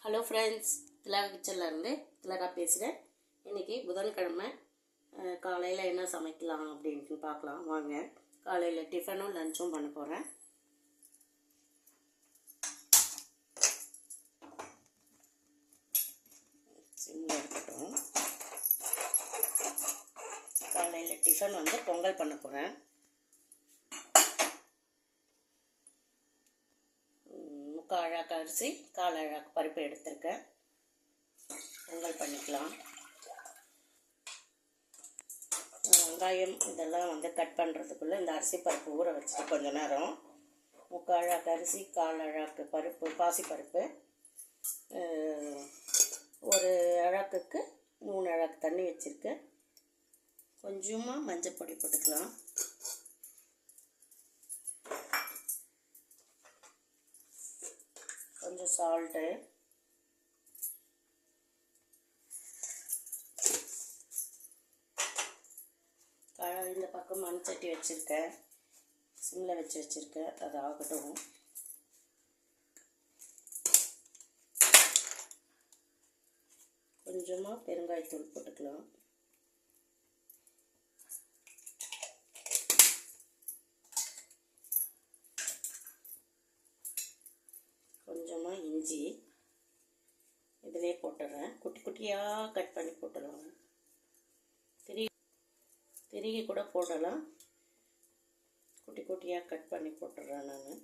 Hello friends, திலகா கிச்சன்லேருந்து திலகா பேசுகிறேன். இன்றைக்கி புதன்கிழமை காலையில் என்ன சமைக்கலாம் அப்படின்ட்டு பார்க்கலாம் வாங்க. காலையில் டிஃபனும் லஞ்சும் பண்ண போகிறேன். சிம்மில் இருக்கட்டும். காலையில் டிஃபன் பொங்கல் பண்ண போகிறேன். முக்கால் அழாக்கு அரிசி, கால் அழாக்கு பருப்பு எடுத்திருக்கேன். பொங்கல் பண்ணிக்கலாம். வெங்காயம் இதெல்லாம் கட் பண்ணுறதுக்குள்ளே இந்த அரிசி பருப்பு ஊற வச்சுட்டு கொஞ்சம் நேரம். முக்கால் அழாக்கு அரிசி, கால் அழாக்கு பருப்பு, பாசி பருப்பு, ஒரு அழாக்குக்கு 3 அழாக்கு தண்ணி வச்சுருக்கேன். கொஞ்சமாக மஞ்சள் பொடி போட்டுக்கலாம். கொஞ்சம் சால்ட்டு, இந்த பக்கம் மண் சட்டி வச்சுருக்கேன், சிம்மில் வச்சுருக்கேன், அது ஆகட்டும். கொஞ்சமாக பெருங்காயத்தூள் போட்டுக்கலாம். கொஞ்சமாக இஞ்சி இதிலே போட்டுடுறேன். குட்டி குட்டியாக கட் பண்ணி போட்டுடலாம். திருகி கூட போடலாம். குட்டி குட்டியாக கட் பண்ணி போட்டுடுறேன் நான்.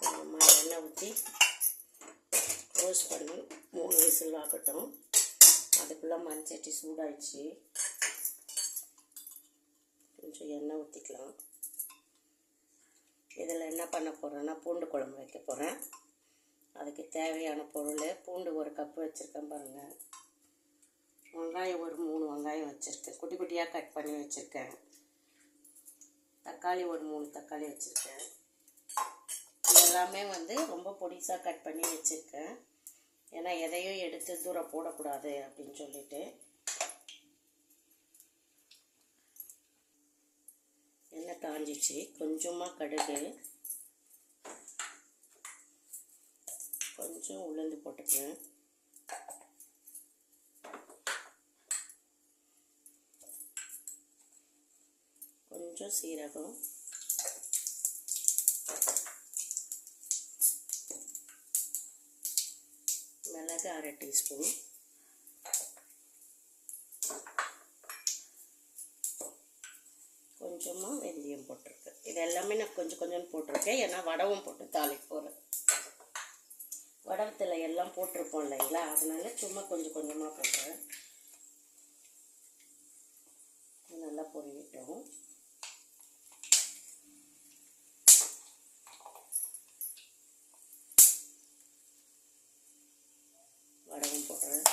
கொஞ்சமாக எண்ணெய் ஊற்றி ரோஸ்ட் பண்ணி 3 விசில் ஆகட்டும். அதுக்குள்ளே மண் சட்டி சூடாயிடுச்சு. கொஞ்சம் எண்ணெய் ஊற்றிக்கலாம். இதில் என்ன பண்ண போகிறேன்னா பூண்டு குழம்பு வைக்க போகிறேன். அதுக்கு தேவையான பொருள், பூண்டு 1 கப்பு வச்சுருக்கேன் பாருங்கள். வெங்காயம் ஒரு 3 வெங்காயம் வச்சுருக்கேன், குட்டி குட்டியாக கட் பண்ணி வச்சுருக்கேன். தக்காளி ஒரு 3 தக்காளி வச்சுருக்கேன். இதெல்லாமே ரொம்ப பொடிசாக கட் பண்ணி வச்சுருக்கேன். ஏன்னா எதையும் எடுத்து தூரம் போடக்கூடாது அப்படின்னு சொல்லிட்டு. எண்ணெய் காஞ்சிச்சு. கொஞ்சமாக கடுகு, கொஞ்சம் உளுந்து போட்டுக்கிறேன். கொஞ்சம் சீரகம், மிளகு 1/2 டீஸ்பூன், கொஞ்சமாக வெந்தயம் போட்டிருக்கேன். இது எல்லாமே நான் கொஞ்சம் கொஞ்சம் போட்டிருக்கேன். ஏன்னா வடவும் போட்டு தாளிக்க போகிறேன். வடவத்தில் எல்லாம் போட்டிருப்போம் இல்லைங்களா, அதனால சும்மா கொஞ்சம் கொஞ்சமாக போட்டுறேன். நல்லா பொரியட்டும். வடவும் போடுறேன்.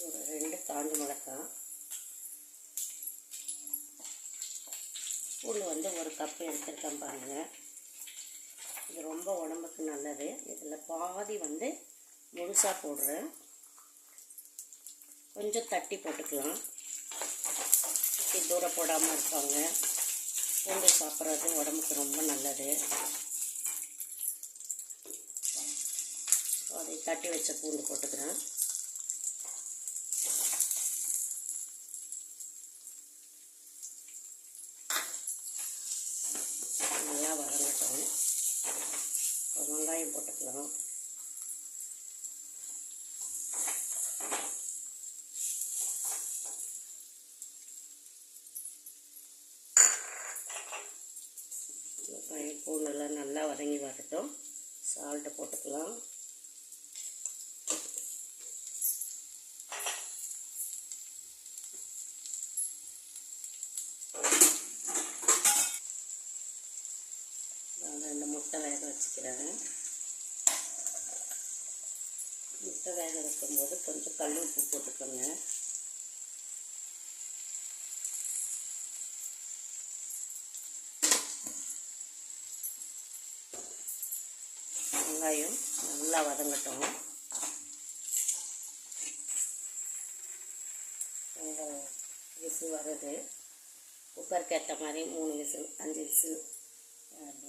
ஒரு 2 காஞ்ச மிளகாய், பூண்டு 1 கப்பு எடுத்துருக்கேன் பாருங்கள். இது ரொம்ப உடம்புக்கு நல்லது. இதில் பாதி முழுசாக போடுறேன். கொஞ்சம் தட்டி போட்டுக்கலாம். இப்படி தூரம் போடாமல் இருப்பாங்க. பூண்டு சாப்பிட்றது உடம்புக்கு ரொம்ப நல்லது. அதை தட்டி வச்ச பூண்டு போட்டுக்கிறேன். நல்லா வதங்கட்டும். வெங்காயம் போட்டுக்கலாம். வெங்காயம் பூண்டெல்லாம் நல்லா வதங்கி வரட்டும். சால்ட்டு போட்டுக்கலாம். நான் 2 முட்டை வேக வச்சுக்கிறேன். முட்டை வேக வைக்கும்போது கொஞ்சம் கல் உப்பு போட்டுக்கோங்க. வெங்காயம் நல்லா வதங்கட்டும். விசில் வருது. குக்கருக்கு ஏற்ற மாதிரி 3 விசில் 5 விசில்.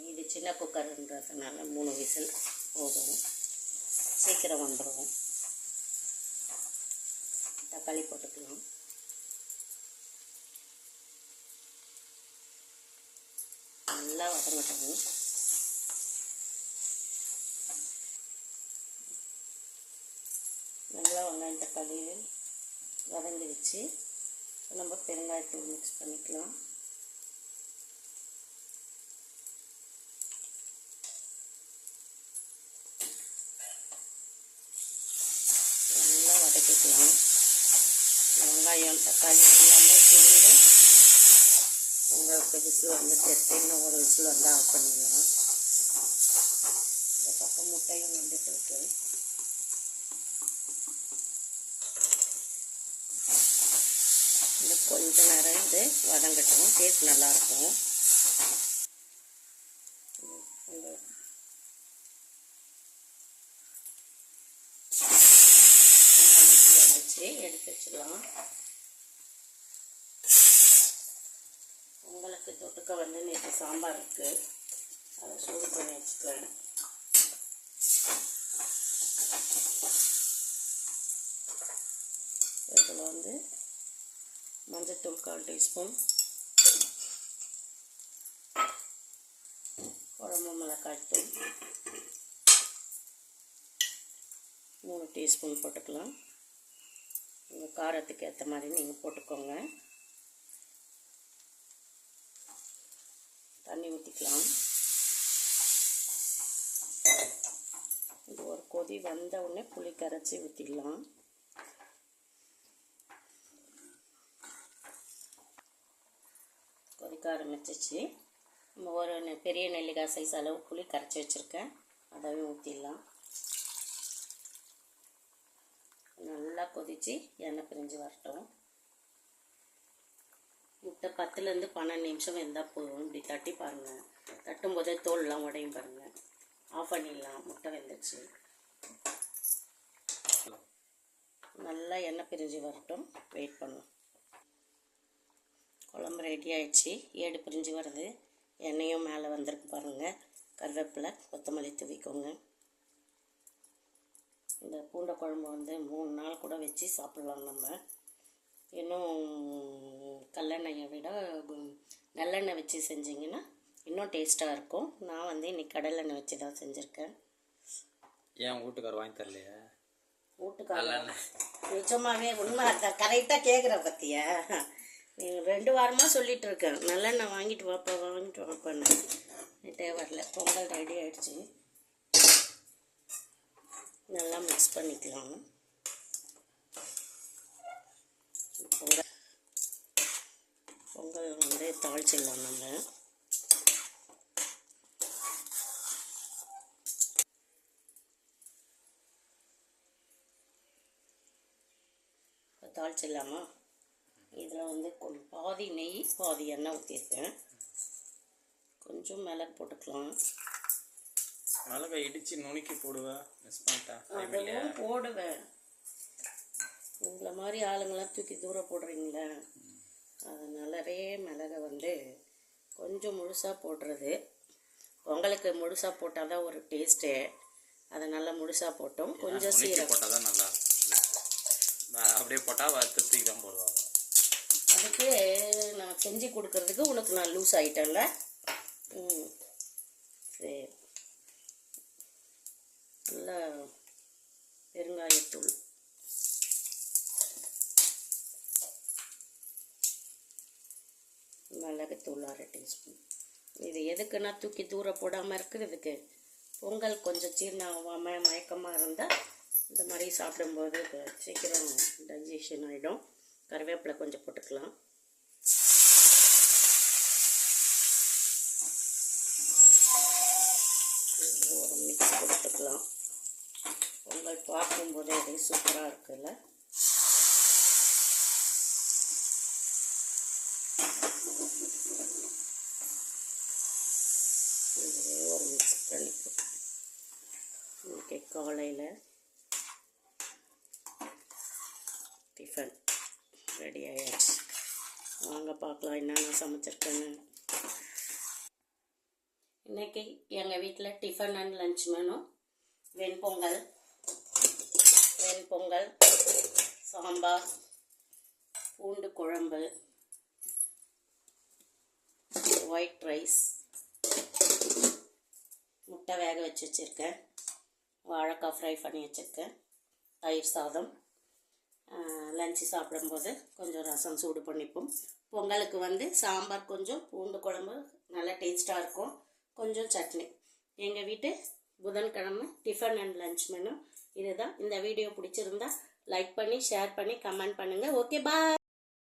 இது சின்ன குக்கருன்றதுனால 3 விசில் போதும், சீக்கிரம் வந்துடும். தக்காளி போட்டுக்கலாம். நல்லா வதங்கட்டும். நல்லா வெங்காயம் தக்காளி வதங்கிடுச்சு. நம்ம பெருங்காயத்தூள் மிக்ஸ் பண்ணிக்கலாம். நல்லா வதக்கிக்கலாம். வெங்காயம் தக்காளி எல்லாமே சுருண்டு உங்களுக்கு விசில் வந்துட்டு இன்னும் ஒரு விசில் வந்தால் ஆஃப் பண்ணிடலாம். இந்த பக்கம் முட்டையும் வந்துட்டு இருக்கு. இன்னும் கொஞ்ச நேரம் இது வதங்கட்டும், டேஸ்ட் நல்லாயிருக்கும். வந்துச்சு, எடுத்து வச்சிடலாம். உங்களுக்கு தொட்டுக்க வந்து நேற்று சாம்பார் இருக்குது, அதை சூடு பண்ணி வச்சுக்கிறேன். இதில் வந்து மஞ்சத்தூள் 1/4 டீஸ்பூன், குழம்பு மிளகாய் தூள் 3 டீஸ்பூன் போட்டுக்கலாம். உங்கள் காரத்துக்கு ஏற்ற மாதிரி நீங்கள் போட்டுக்கோங்க. தண்ணி ஊற்றிக்கலாம். இது ஒரு கொதி வந்த உடனே புளி கரைச்சி ஊற்றிடலாம். கொதிக்க ஆரம்பிச்சிச்சு. நம்ம ஒரு பெரிய நெல்லிக்காய் சைஸ் அளவு புளி கரைச்சி வச்சுருக்கேன், அதையும் ஊற்றிடலாம். நல்லா கொதித்து எண்ணெய் பிரிஞ்சு வரட்டும். முட்டை 10லேருந்து 12 நிமிஷம் வெந்தால் போதும். இப்படி தட்டி பாருங்கள், தட்டும் போதே தோல்லாம் உடையும் பாருங்கள். ஆஃப் பண்ணிடலாம். முட்டை வெந்துச்சு. நல்லா எண்ணெய் பிரிஞ்சு வரட்டும், வெயிட் பண்ணும். குழம்பு ரெடி ஆகிடுச்சு. ஏடு பிரிஞ்சு வருது, எண்ணெயும் மேலே வந்திருக்கு பாருங்கள். கருவேப்பிலை கொத்தமல்லி தூவிக்கோங்க. இந்த பூண்டை குழம்பு வந்து 3 நாள் கூட வச்சு சாப்பிட்லாம். நம்ம இன்னும் கல்லெண்ணெயை விட நல்லெண்ணெய் வச்சு செஞ்சிங்கன்னா இன்னும் டேஸ்ட்டாக இருக்கும். நான் வந்து இன்றைக்கி கடலெண்ணெய் வச்சு தான் செஞ்சுருக்கேன். ஏன் வீட்டுக்கார வாங்கி தரலையா? வீட்டுக்கார நிஜமாகவே உண்மை அதான் கரெக்டாக கேட்குற பற்றியா? 2 வாரமாக சொல்லிகிட்டு இருக்கேன், நல்லெண்ணெய் வாங்கிட்டு வாப்பான்னு. நெட்டே வரல. பொங்கல் ரெடி ஆகிடுச்சு. நல்லா மிக்ஸ் பண்ணிக்கலாம். பொங்கல் வந்து தாளிச்சிடலாம். நம்ம தாளிச்சிடலாமா? இதில் வந்து பாதி நெய் பாதி எண்ணெய் ஊற்றிருக்கேன். கொஞ்சம் மிளகு போட்டுக்கலாம். மிளகா இடித்து நுணுக்கி போடுவேன், மிஸ் பண்ணிட்டேன். அதெல்லாம் போடுவேன். உங்களை மாதிரி ஆளுங்களாம் தூக்கி தூரம் போடுறீங்களே, அதனால மிளகை வந்து கொஞ்சம் முழுசாக போடுறது. உங்களுக்கு முழுசாக போட்டால் தான் ஒரு டேஸ்ட்டு, அதனால் முழுசாக போட்டோம். கொஞ்சம் சீரகம் போட்டால் தான் நல்லா இருக்கும். அப்படியே போட்டால் வறுத்து தான் போடுவாங்க. அதுக்கு நான் செஞ்சு கொடுக்கறதுக்கு உனக்கு நான் லூஸ் ஆகிட்டேன்ல. சரி, நல்லா பெருங்காயத்தூள், மிளகுத்தூள் 1/2 டீஸ்பூன். இது எதுக்குன்னா தூக்கி தூர போடாமல் இருக்கிறதுக்கு. பொங்கல் கொஞ்சம் ஜீரணம் ஆகாமல் மயக்கமாக இருந்தால் இந்த மாதிரி சாப்பிடும்போது சீக்கிரம் டைஜஷன் ஆகிடும். கருவேப்பிலை கொஞ்சம் போட்டுக்கலாம். ஒரு மிக்ஸ் கொடுத்துக்கலாம். பொங்கல் பார்க்கும்போதே இது சூப்பராக இருக்குல்ல. இதுவே ஒரு மிக்ஸ் பண்ணிக்கலாம். இன்றைக்கி காலையில் டிஃபன் ரெடி ஆகிடுச்சு. வாங்க பார்க்கலாம் என்னென்ன சமைச்சிருக்கேன்னு. இன்றைக்கி எங்கள் வீட்டில் டிஃபன் அண்ட் லஞ்ச் மெனு வெண்பொங்கல், சாம்பார், பூண்டு குழம்பு, ஒயிட் ரைஸ், முட்டை வேக வச்சு வச்சுருக்கேன், வாழைக்காய் ஃப்ரை பண்ணி வச்சுருக்கேன், தயிர் சாதம். லஞ்சு சாப்பிடும்போது கொஞ்சம் ரசம் சூடு பண்ணிப்போம். பொங்கலுக்கு வந்து சாம்பார், கொஞ்சம் பூண்டு குழம்பு நல்லா டேஸ்ட்டாக இருக்கும், கொஞ்சம் சட்னி. எங்கள் வீட்டு புதன்கிழமை டிஃபன் அண்ட் லஞ்ச் மெனு இதுதான். இந்த வீடியோ பிடிச்சிருந்தா லைக் பண்ணி, ஷேர் பண்ணி, கமெண்ட் பண்ணுங்கள். ஓகே, பாய்.